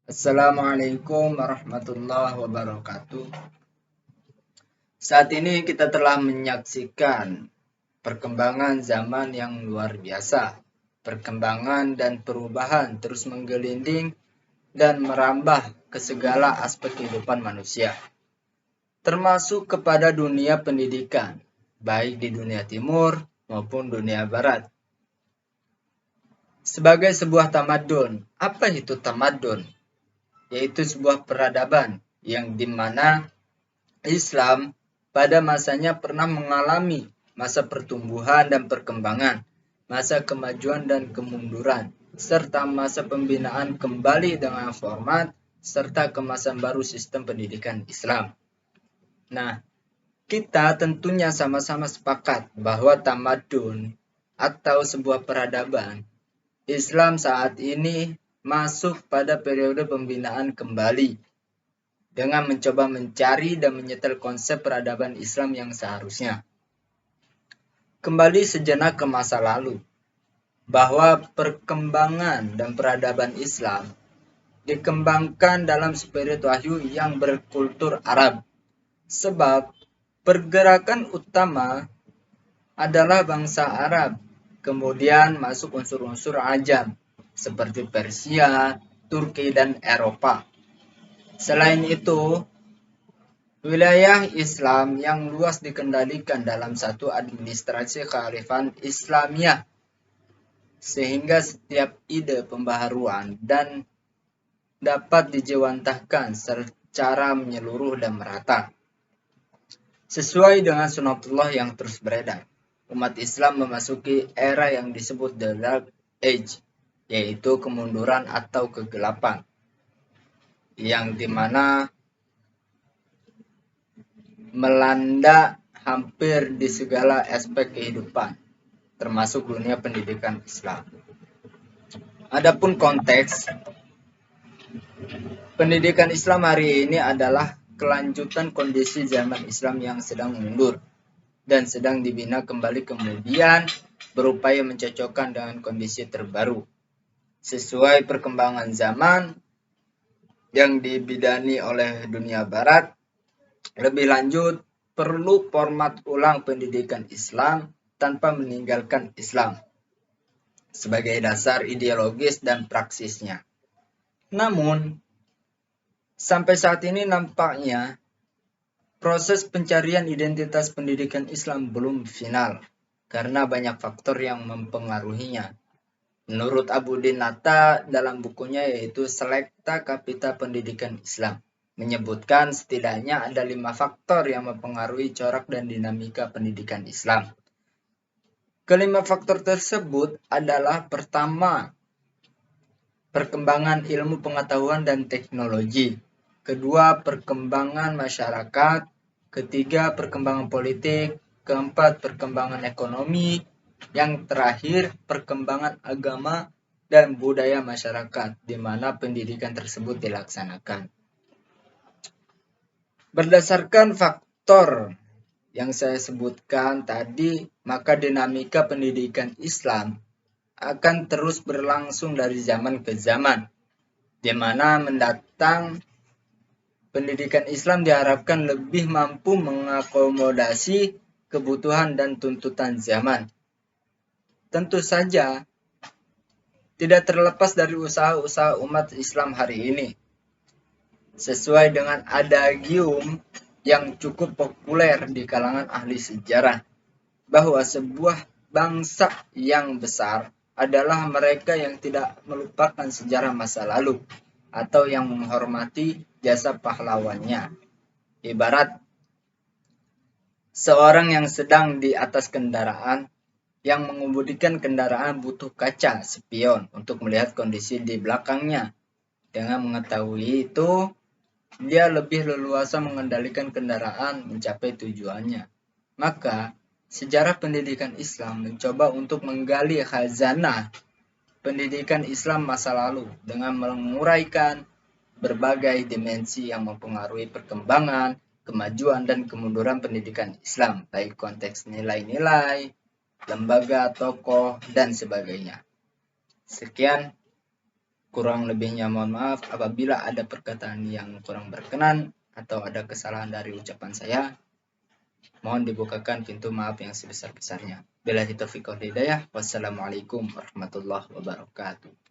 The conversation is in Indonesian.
Assalamualaikum warahmatullahi wabarakatuh. Saat ini kita telah menyaksikan perkembangan zaman yang luar biasa. Perkembangan dan perubahan terus menggelinding dan merambah ke segala aspek kehidupan manusia, termasuk kepada dunia pendidikan, baik di dunia timur maupun dunia barat. Sebagai sebuah tamadun, apa itu tamadun? Yaitu sebuah peradaban yang dimana Islam pada masanya pernah mengalami masa pertumbuhan dan perkembangan, masa kemajuan dan kemunduran, serta masa pembinaan kembali dengan format, serta kemasan baru sistem pendidikan Islam. Nah, kita tentunya sama-sama sepakat bahwa tamadun atau sebuah peradaban Islam saat ini masuk pada periode pembinaan kembali dengan mencoba mencari dan menyetel konsep peradaban Islam yang seharusnya. Kembali sejenak ke masa lalu, bahwa perkembangan dan peradaban Islam dikembangkan dalam spirit wahyu yang berkultur Arab. Sebab pergerakan utama adalah bangsa Arab, kemudian masuk unsur-unsur Ajam, seperti Persia, Turki, dan Eropa. Selain itu, wilayah Islam yang luas dikendalikan dalam satu administrasi kearifan Islamiyah, sehingga setiap ide pembaharuan dan dapat dijewantahkan secara menyeluruh dan merata. Sesuai dengan sunatullah yang terus beredar, umat Islam memasuki era yang disebut The Dark Age, yaitu kemunduran atau kegelapan, yang dimana melanda hampir di segala aspek kehidupan, termasuk dunia pendidikan Islam. Adapun konteks pendidikan Islam hari ini adalah kelanjutan kondisi zaman Islam yang sedang mundur dan sedang dibina kembali, kemudian berupaya mencocokkan dengan kondisi terbaru sesuai perkembangan zaman yang dibidani oleh dunia barat. Lebih lanjut, perlu format ulang pendidikan Islam tanpa meninggalkan Islam sebagai dasar ideologis dan praksisnya. Namun, sampai saat ini nampaknya proses pencarian identitas pendidikan Islam belum final karena banyak faktor yang mempengaruhinya. Menurut Abu Dinata dalam bukunya yaitu Selekta Kapita Pendidikan Islam, menyebutkan setidaknya ada 5 faktor yang mempengaruhi corak dan dinamika pendidikan Islam. Kelima faktor tersebut adalah: pertama, perkembangan ilmu pengetahuan dan teknologi. Kedua, perkembangan masyarakat. Ketiga, perkembangan politik. Keempat, perkembangan ekonomi. Yang terakhir, perkembangan agama dan budaya masyarakat di mana pendidikan tersebut dilaksanakan. Berdasarkan faktor yang saya sebutkan tadi, maka dinamika pendidikan Islam akan terus berlangsung dari zaman ke zaman, di mana mendatang pendidikan Islam diharapkan lebih mampu mengakomodasi kebutuhan dan tuntutan zaman. Tentu saja, tidak terlepas dari usaha-usaha umat Islam hari ini. Sesuai dengan adagium yang cukup populer di kalangan ahli sejarah, bahwa sebuah bangsa yang besar adalah mereka yang tidak melupakan sejarah masa lalu atau yang menghormati jasa pahlawannya. Ibarat seorang yang sedang di atas kendaraan, yang mengemudikan kendaraan butuh kaca spion untuk melihat kondisi di belakangnya. Dengan mengetahui itu, dia lebih leluasa mengendalikan kendaraan mencapai tujuannya. Maka, sejarah pendidikan Islam mencoba untuk menggali khazanah pendidikan Islam masa lalu dengan menguraikan berbagai dimensi yang mempengaruhi perkembangan, kemajuan, dan kemunduran pendidikan Islam, baik konteks nilai-nilai, lembaga, tokoh, dan sebagainya. Sekian Kurang lebihnya mohon maaf. Apabila ada perkataan yang kurang berkenan atau ada kesalahan dari ucapan saya, mohon dibukakan pintu maaf yang sebesar-besarnya. Billahi taufiq wal hidayah. Wassalamualaikum warahmatullahi wabarakatuh.